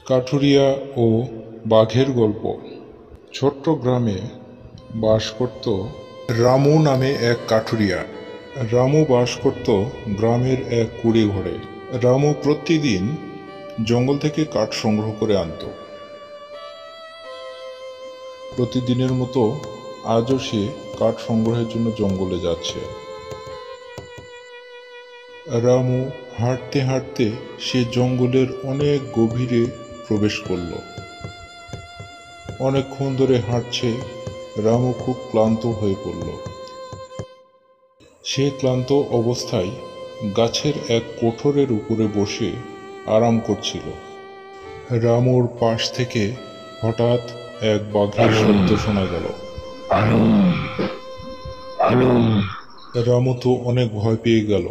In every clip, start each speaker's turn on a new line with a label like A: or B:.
A: কাঠুরিয়া ও বাঘের গল্প। ছোট্ট গ্রামে বাস করত রামু নামে এক কাঠুরিয়া। রামু বাস করত গ্রামের এক কুড়ে ঘরে। রামু প্রতিদিন জঙ্গল থেকে কাঠ সংগ্রহ করে আনত। প্রতিদিনের মতো আজও সে কাঠ সংগ্রহের জন্য জঙ্গলে যাচ্ছে। রামু হাঁটতে হাঁটতে সে জঙ্গলের অনেক গভীরে প্রবেশ করল। অনেকক্ষণ ধরে হাঁটছে। রামু খুব ক্লান্ত হয়ে পড়ল। সে ক্লান্ত অবস্থায় গাছের এক কোঠরের উপরে বসে আরাম করছিল। রামুর পাশ থেকে হঠাৎ এক বাঘের শব্দ শোনা গেল। রামু তো অনেক ভয় পেয়ে গেল।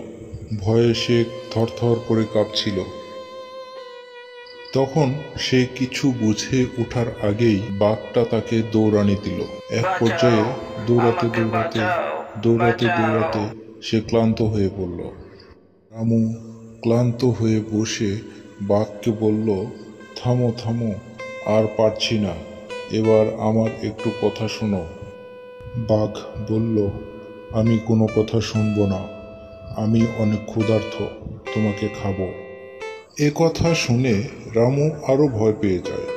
A: ভয়ে সে থরথর করে কাঁপছিল। তখন সে কিছু বুঝে ওঠার আগেই বাঘটা তাকে দৌড়ানি দিল। এক পর্যায়ে দৌড়াতে দৌড়াতে দৌড়াতে দৌড়াতে সে ক্লান্ত হয়ে পড়ল। রামু ক্লান্ত হয়ে বসে বাঘকে বলল, থামো থামো, আর পারছি না, এবার আমার একটু কথা শোনো। বাঘ বলল, আমি কোনো কথা শুনবো না, আমি অনেক ক্ষুধার্ত, তোমাকে খাবো। এ কথা শুনে রামু আরো ভয় পেয়ে যায়।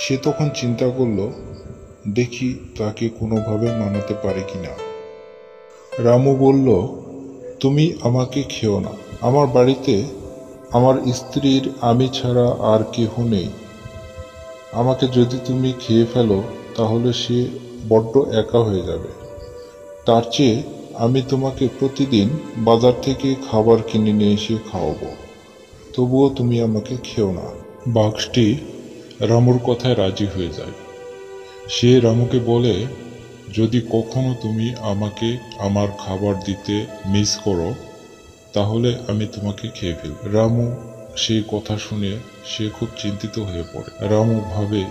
A: সে তখন চিন্তা করল, দেখি তাকে কোনোভাবে মানাতে পারে কিনা। রামু বলল, তুমি আমাকে খেও না, আমার বাড়িতে আমার স্ত্রীর আমি ছাড়া আর কেহ নেই। আমাকে যদি তুমি খেয়ে ফেলো তাহলে সে বড্ড একা হয়ে যাবে। তার চেয়ে আমি তোমাকে প্রতিদিন বাজার থেকে খাবার কিনে নিয়ে এসে খাওয়াবো, তবুও তুমি আমাকে খেও না। বাঘটি রামুর কথায় রাজি হয়ে যায়। সে রামুকে বলে, যদি কখনো তুমি আমাকে আমার খাবার দিতে মিস করো তাহলে আমি তোমাকে খেয়ে ফেলব। রামু সেই কথা শুনে সে খুব চিন্তিত হয়ে পড়ে। রামু ভাবে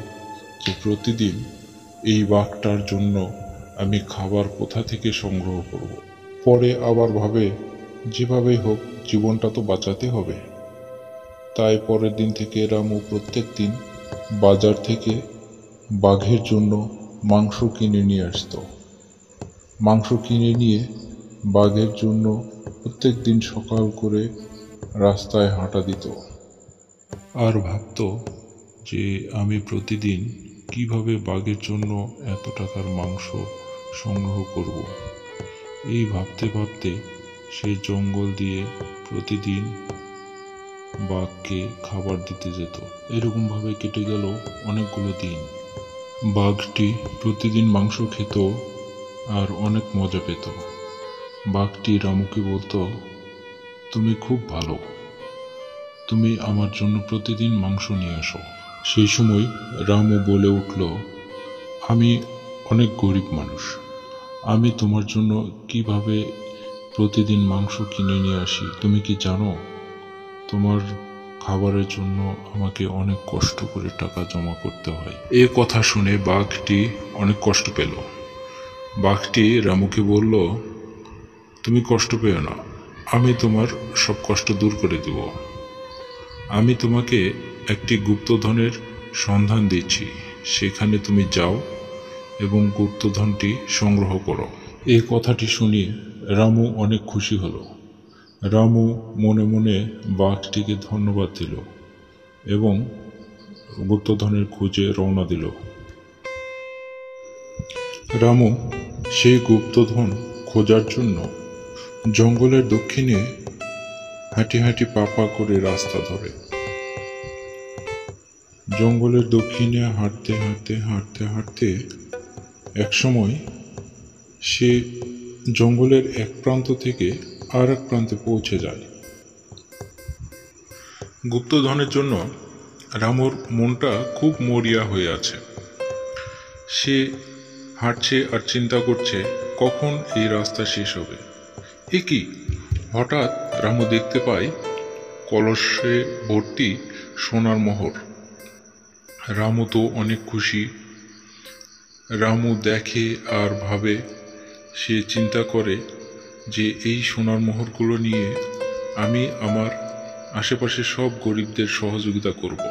A: যে প্রতিদিন এই বাঘটার জন্য আমি খাবার কোথা থেকে সংগ্রহ করব। পরে আবার ভাবে, যেভাবেই হোক জীবনটা তো বাঁচাতে হবে। তাই পরের দিন থেকে রামু প্রত্যেক দিন বাজার থেকে বাঘের জন্য মাংস কিনে নিয়ে আসতো। মাংস কিনে নিয়ে বাঘের জন্য প্রত্যেক দিন সকাল করে রাস্তায় হাঁটা দিত। আর ভাবত যে আমি প্রতিদিন কিভাবে বাঘের জন্য এত টাকার মাংস সংগ্রহ করব। এই ভাবতে ভাবতে সে জঙ্গল দিয়ে প্রতিদিন বাঘকে খাবার দিতে যেত। এরকমভাবে কেটে গেল অনেকগুলো দিন। বাঘটি প্রতিদিন মাংস খেত আর অনেক মজা পেত। বাঘটি রামুকে বলতো, তুমি খুব ভালো, তুমি আমার জন্য প্রতিদিন মাংস নিয়ে আসো। সেই সময় রামু বলে উঠল, আমি অনেক গরিব মানুষ, আমি তোমার জন্য কিভাবে প্রতিদিন মাংস কিনে নিয়ে আসি তুমি কি জানো? তোমার খাবারের জন্য আমাকে অনেক কষ্ট করে টাকা জমা করতে হয়। এ কথা শুনে বাঘটি অনেক কষ্ট পেল। বাঘটি রামুকে বলল, তুমি কষ্ট পেও না, আমি তোমার সব কষ্ট দূর করে দেব। আমি তোমাকে একটি গুপ্তধনের সন্ধান দিচ্ছি, সেখানে তুমি যাও এবং গুপ্তধনটি সংগ্রহ করো। এই কথাটি শুনিয়ে রামু অনেক খুশি হলো। রামু মনে মনে বাঘটিকে ধন্যবাদ দিল এবং গুপ্তধনের খোঁজে রওনা দিল। রামু সেই গুপ্তধন খোঁজার জন্য জঙ্গলের দক্ষিণে হাঁটি হাঁটি পা পা করে রাস্তা ধরে। জঙ্গলের দক্ষিণে হাঁটতে হাঁটতে হাঁটতে হাঁটতে একসময় সে জঙ্গলের এক প্রান্ত থেকে আর এক প্রান্তে পৌঁছে যায়। গুপ্তধনের জন্য রামুর মনটা খুব মরিয়া হয়ে আছে। সে হাঁটছে আর চিন্তা করছে কখন এই রাস্তা শেষ হবে। এ কি, হঠাৎ রামু দেখতে পায় কলসে ভর্তি সোনার মোহর। রামু তো অনেক খুশি। রামু দেখে আর ভাবে, সে চিন্তা করে যে এই সোনার মোহরগুলো নিয়ে আমি আমার আশেপাশে সব গরিবদের সহযোগিতা করব।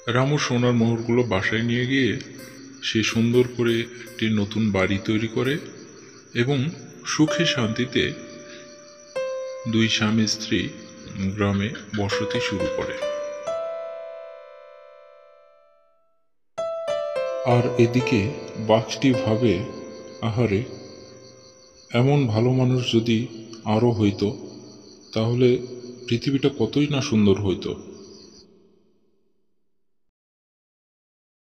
A: রামু সোনার মোহরগুলো বাসায় নিয়ে গিয়ে সে সুন্দর করে একটি নতুন বাড়ি তৈরি করে এবং সুখে শান্তিতে দুই স্বামী স্ত্রী গ্রামে বসতি শুরু করে। আর এদিকে বাঘটি ভাবে, আহারে, এমন ভালো মানুষ যদি আরও হইতো তাহলে পৃথিবীটা কতই না সুন্দর হইতো।